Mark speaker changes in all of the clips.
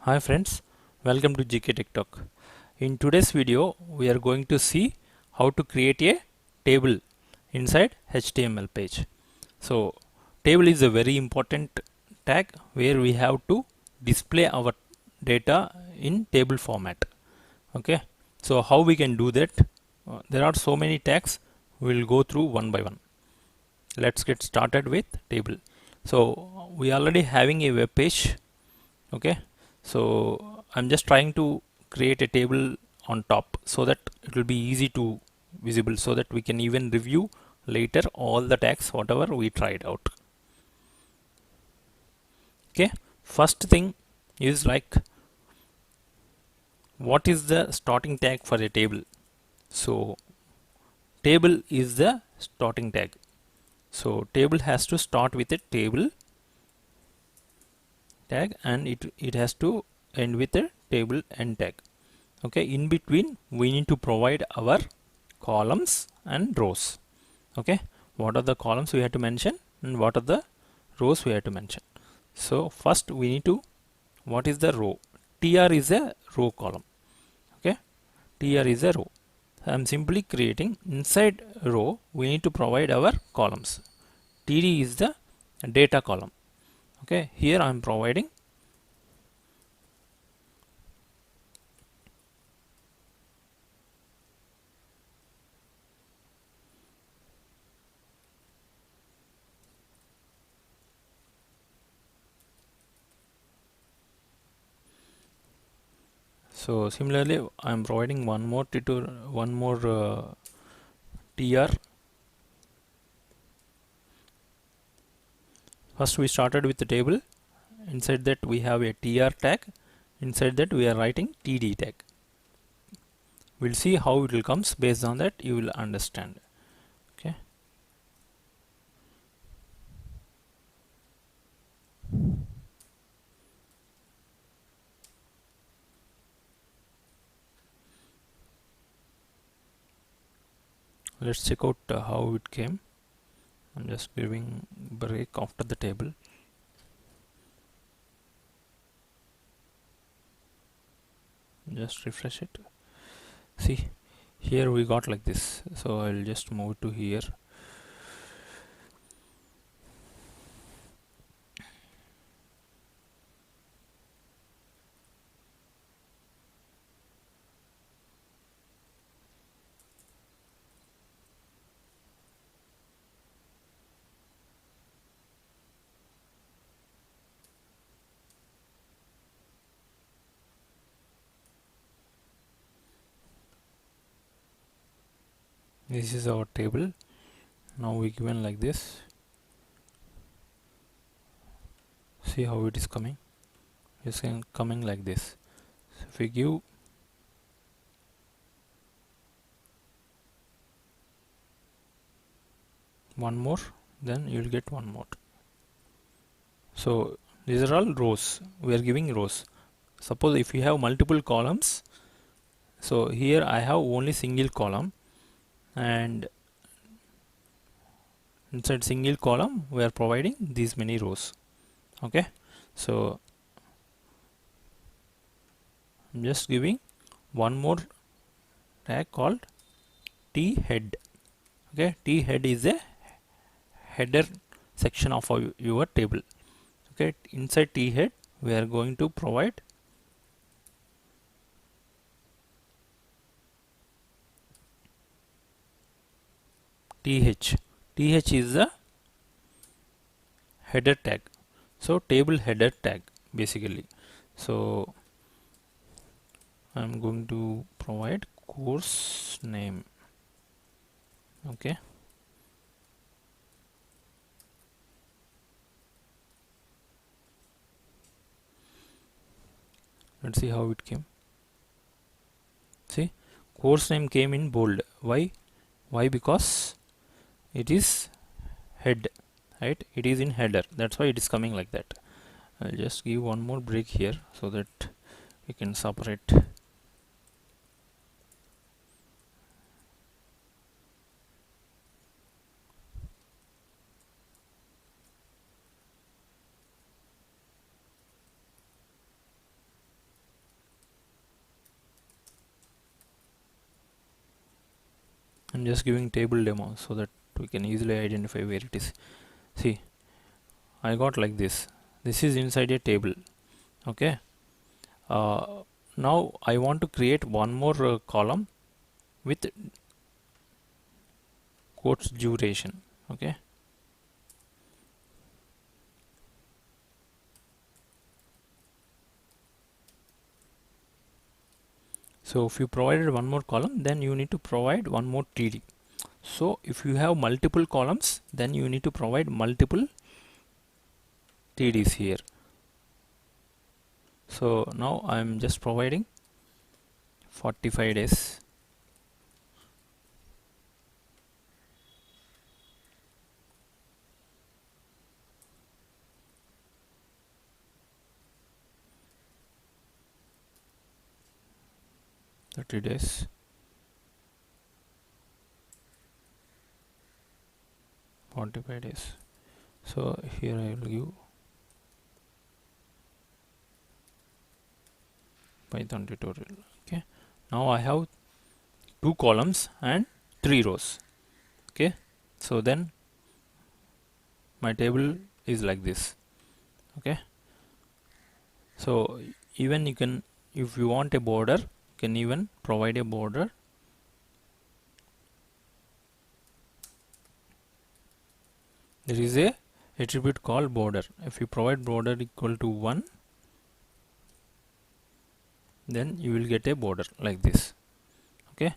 Speaker 1: Hi friends, welcome to GK Tech Talk. In today's video, we are going to see how to create a table inside HTML page. So, table is a very important tag where we have to display our data in table format. Okay, so how we can do that? There are so many tags. We will go through one by one. Let's get started with table. So, we already having a web page. Okay, so I'm just trying to create a table on top so that it will be easy to visible, so that we can even review later all the tags whatever we tried out. Okay, first thing is like, what is the starting tag for a table? So table is the starting tag, so table has to start with a table tag, and it has to end with a table end tag. Okay, in between we need to provide our columns and rows. Okay, what are the columns we have to mention and what are the rows we have to mention? So first we need to, what is the row? Tr is a row column. Okay, tr is a row. I'm simply creating inside row we need to provide our columns. Td is the data column. Okay, here I'm providing. So similarly I'm providing one more tr. First we started with the table. Inside that we have a tr tag. Inside that we are writing td tag. We'll see how it will comes. Based on that you will understand. Okay, let's check out how it came. I'm just giving break after the table. Just refresh it. See, here we got like this, so I'll just move to here. This is our table. Now we given like this. See how it is coming. It's coming like this. So if we give one more, then you'll get one more. So these are all rows. We are giving rows. Suppose if you have multiple columns, so here I have only single column, and inside single column we are providing these many rows. Okay, so I'm just giving one more tag called t head. Okay, t head is a header section of your table. Okay, inside t head we are going to provide th. Th is the header tag, so table header tag basically. So I'm going to provide course name. Okay, let's see how it came. See, course name came in bold. Why? Because it is head, right? It is in header, that's why it is coming like that. I'll just give one more break here so that we can separate. I'm just giving table demo so that we can easily identify where it is. See, I got like this. This is inside a table. Okay. Now I want to create one more column with quotes duration. Okay. So if you provided one more column, then you need to provide one more TD. So if you have multiple columns, then you need to provide multiple TDs here. So now I'm just providing 45 days. $30. 45 days. So here I will give Python tutorial. Okay. Now I have 2 columns and 3 rows. Okay. So then my table is like this. Okay. So even you can, if you want a border, you can even provide a border. There is a attribute called border. If you provide border equal to 1, then you will get a border like this. Okay.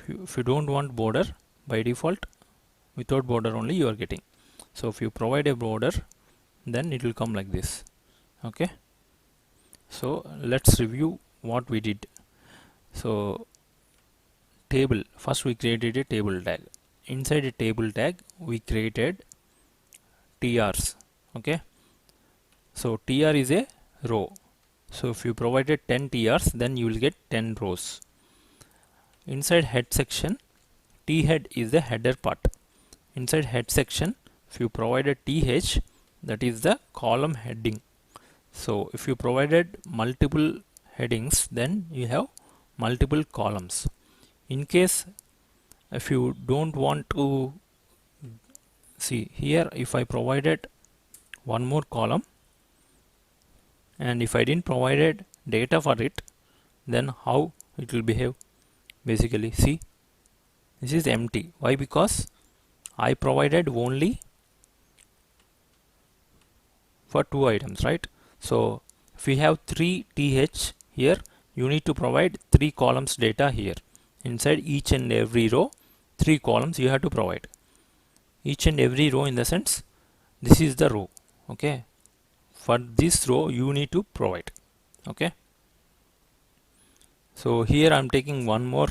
Speaker 1: If you don't want border, by default without border only you are getting. So if you provide a border, then it will come like this. Okay. So let's review what we did. So table, first we created a table tag. Inside a table tag we created TRs. Okay. So TR is a row. So if you provided 10 TRs, then you will get 10 rows. Inside head section, T head is the header part. Inside head section, if you provided TH, that is the column heading. So if you provided multiple headings, then you have multiple columns. In case if you don't want to see here, if I provided one more column and if I didn't provided data for it, then how it will behave? Basically, see, this is empty. Why? Because I provided only for 2 items, right? So if we have 3 th here, you need to provide 3 columns data here. Inside each and every row, 3 columns you have to provide. Each and every row, in the sense, this is the row. Okay. For this row you need to provide. Okay. So here I'm taking one more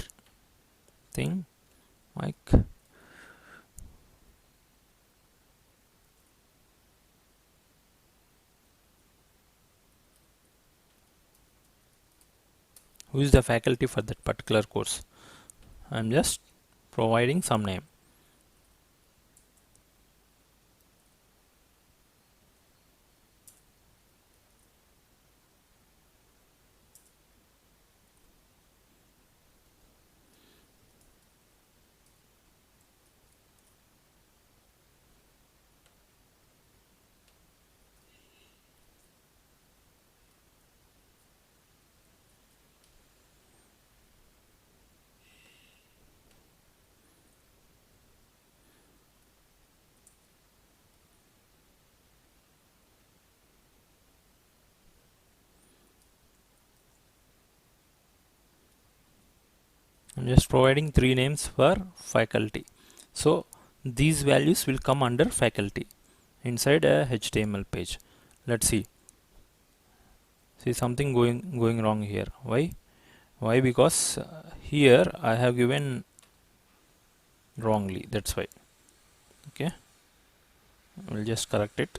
Speaker 1: thing, Mike. Who is the faculty for that particular course? I'm just providing some name. I'm just providing 3 names for faculty. So these values will come under faculty inside a HTML page. Let's see. See, something going wrong here. Why? Because here I have given wrongly. That's why. Okay. We'll just correct it.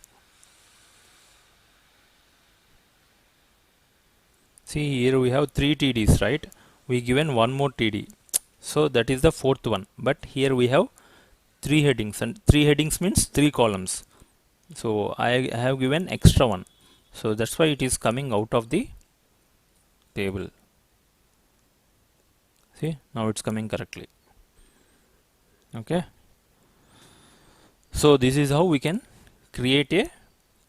Speaker 1: See, here we have 3 TDs, right? We given one more TD. So that is the 4th one. But here we have 3 headings, and 3 headings means 3 columns. So I have given extra one. So that's why it is coming out of the table. See, now it's coming correctly. Okay, so this is how we can create a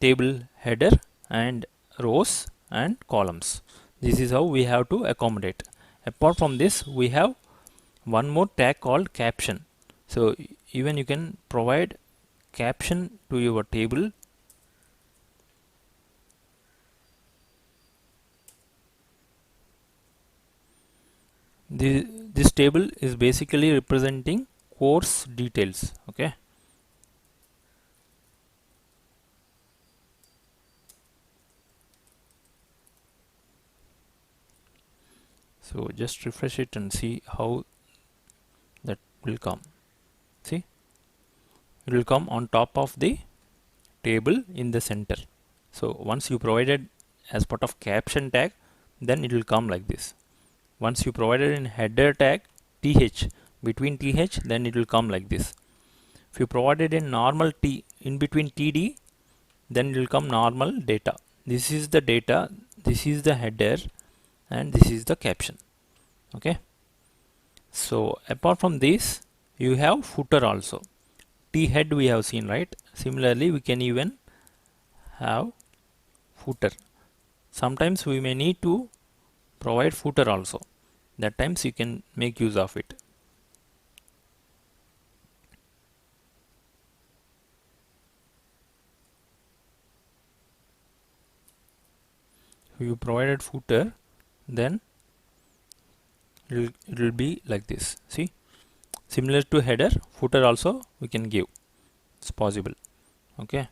Speaker 1: table header and rows and columns. This is how we have to accommodate. Apart from this, we have one more tag called caption. So even you can provide caption to your table. This table is basically representing course details. Okay, so just refresh it and see how that will come. See, it will come on top of the table in the center. So once you provided as part of caption tag, then it will come like this. Once you provided in header tag th between th, then it will come like this. If you provided in normal t in between td, then it will come normal data. This is the data, this is the header, and this is the caption. Okay, so apart from this, you have footer also. T head we have seen, right? Similarly, we can even have footer. Sometimes we may need to provide footer also. That times you can make use of it. If you provided footer, then it will be like this. See, similar to header, footer also we can give. It's possible. Okay,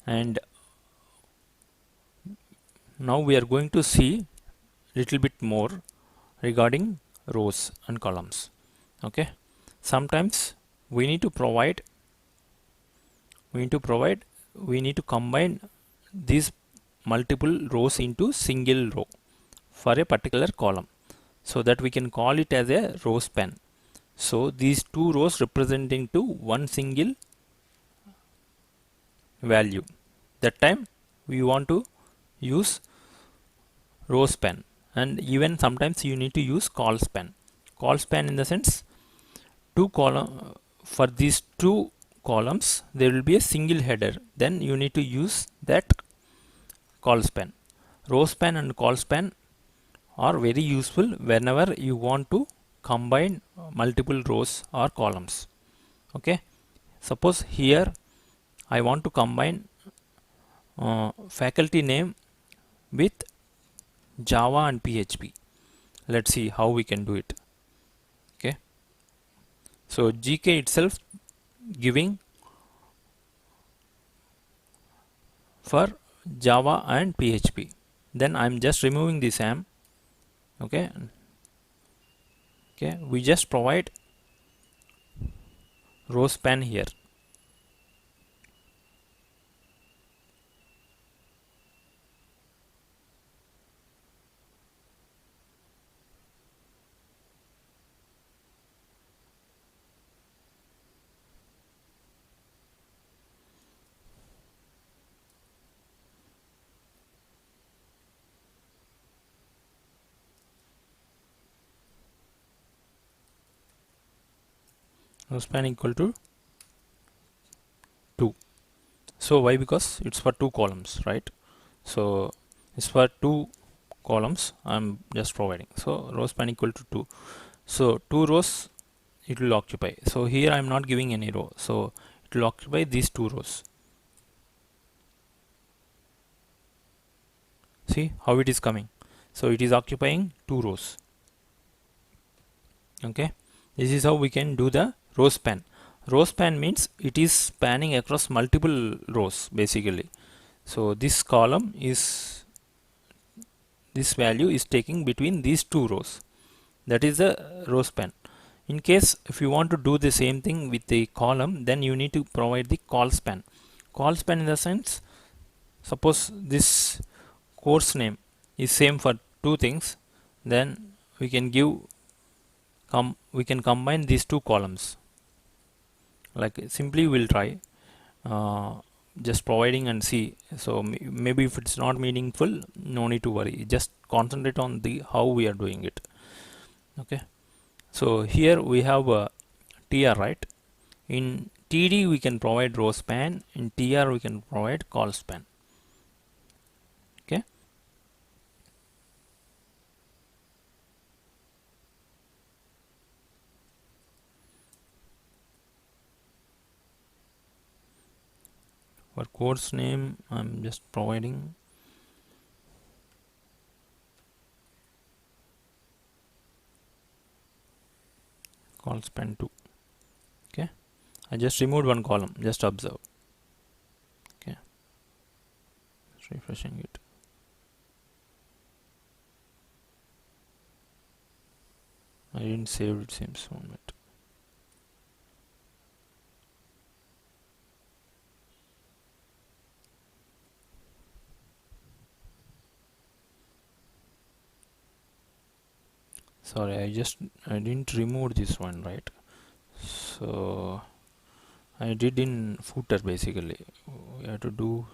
Speaker 1: and now we are going to see little bit more regarding rows and columns. Okay, sometimes we need to provide we need to combine these multiple rows into single row for a particular column, so that we can call it as a row span. So these two rows representing to one single value, that time we want to use row span. And even sometimes you need to use call span. Call span in the sense, two column, for these two columns there will be a single header, then you need to use that call span. Row span and call span are very useful whenever you want to combine multiple rows or columns. Okay, suppose here I want to combine faculty name with Java and PHP. Let's see how we can do it. Okay, so GK itself giving for Java and PHP, then I'm just removing this am. Okay, we just provide row span here. Row span equal to 2. So why? Because it's for two columns, right? So it's for two columns I'm just providing. So row span equal to 2. So two rows it will occupy. So here I'm not giving any row, so it will occupy these two rows. See how it is coming. So it is occupying two rows. Okay, this is how we can do the row span. Row span means it is spanning across multiple rows basically. So this column is, this value is taking between these two rows. That is the row span. In case if you want to do the same thing with the column, then you need to provide the call span. Call span in the sense, suppose this course name is same for two things, then we can give we can combine these two columns. Like simply we'll try just providing and see. So maybe if it's not meaningful, no need to worry, just concentrate on the how we are doing it. Okay, so here we have a TR, right? In TD we can provide row span, in TR we can provide col span. Okay. For course name I'm just providing col span 2. Okay, I just removed one column, just observe. Okay, just refreshing it. I didn't save it, seems one minute. Sorry, I didn't remove this one, right? So I did in footer basically. We have to do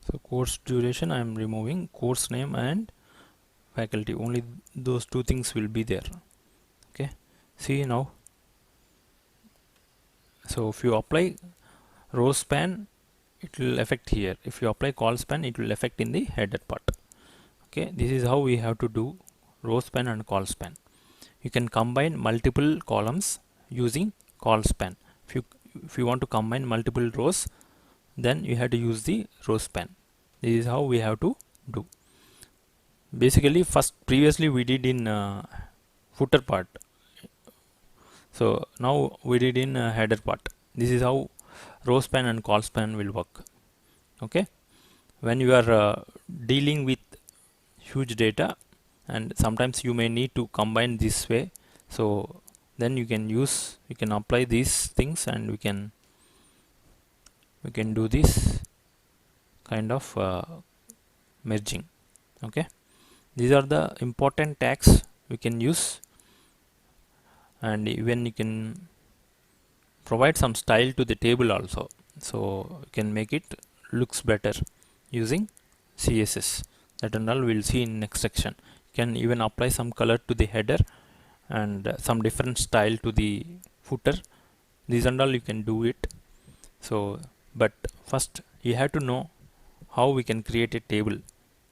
Speaker 1: so course duration I am removing, course name and faculty, only those two things will be there. Okay, see now. So if you apply row span, it will affect here. If you apply col span, it will affect in the header part. Okay, this is how we have to do row span and col span. You can combine multiple columns using col span. If you want to combine multiple rows, then you have to use the row span. This is how we have to do. Basically, previously we did in footer part. So now we did in header part. This is how row span and col span will work. Okay, when you are dealing with huge data, and sometimes you may need to combine this way, so then you can apply these things, and we can do this kind of merging. Okay, these are the important tags we can use, and even you can provide some style to the table also, so you can make it looks better using CSS. That and all we'll see in next section. You can even apply some color to the header and some different style to the footer. These and all you can do it. So but first you have to know how we can create a table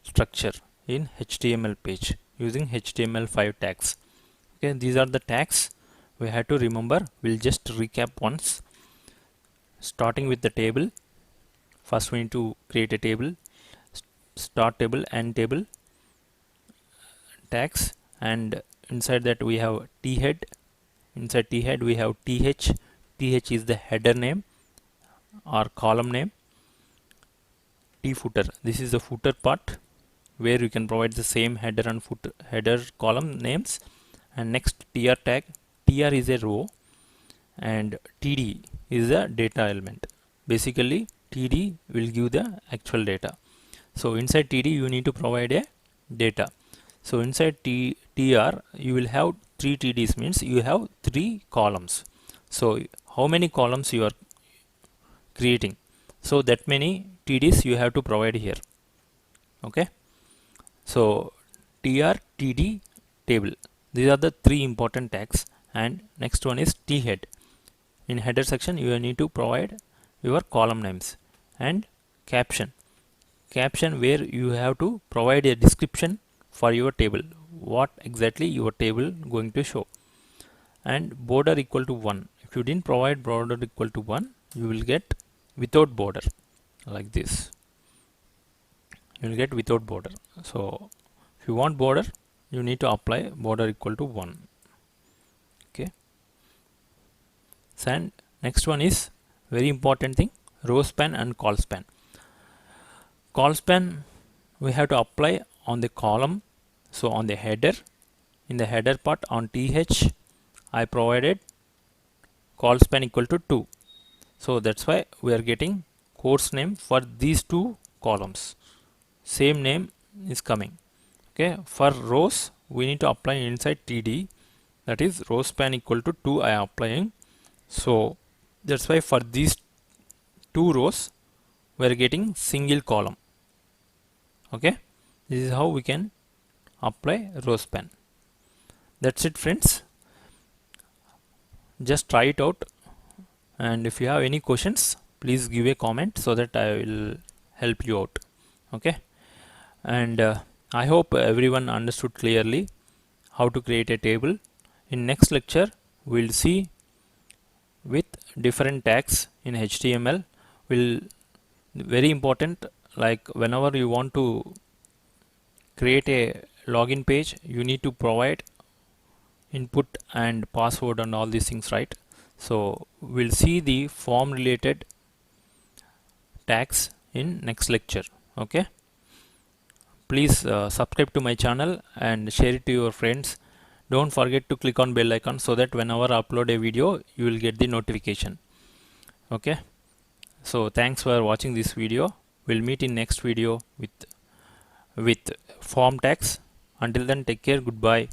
Speaker 1: structure in HTML page using HTML5 tags. Okay, these are the tags we have to remember. We'll just recap once. Starting with the table, first we need to create a table, start table, end table tags, and inside that we have thead. Inside thead we have th. Th is the header name or column name. Tfooter, this is the footer part where you can provide the same header and footer header column names. And next tr tag. Tr is a row and td is a data element. Basically td will give the actual data. So inside td you need to provide a data. So inside tr you will have 3 tds, means you have 3 columns. So how many columns you are creating, so that many tds you have to provide here. Okay, so tr td table, these are the 3 important tags. And next one is thead. In header section you need to provide your column names. And caption where you have to provide a description for your table, what exactly your table going to show. And border equal to 1. If you didn't provide border equal to 1, you will get without border, like this. You will get without border. So if you want border, you need to apply border equal to 1. Okay, and next one is very important thing, row span and col span. Col span we have to apply on the column. So on the header, in the header part on th I provided col span equal to 2. So that's why we are getting course name for these 2 columns, same name is coming. Okay, for rows we need to apply inside td that is row span equal to 2 I am applying. So that's why for these two rows we are getting single column. Okay, this is how we can apply row span. That's it, friends. Just try it out, and if you have any questions, please give a comment so that I will help you out. Okay, and I hope everyone understood clearly how to create a table. In next lecture we'll see with different tags in HTML. Will very important, like whenever you want to create a login page, you need to provide input and password and all these things, right? So we'll see the form related tags in next lecture. Okay, please subscribe to my channel and share it to your friends. Don't forget to click on bell icon so that whenever I upload a video you will get the notification. Okay, so thanks for watching this video. We'll meet in next video with form tags. Until then, take care. Goodbye.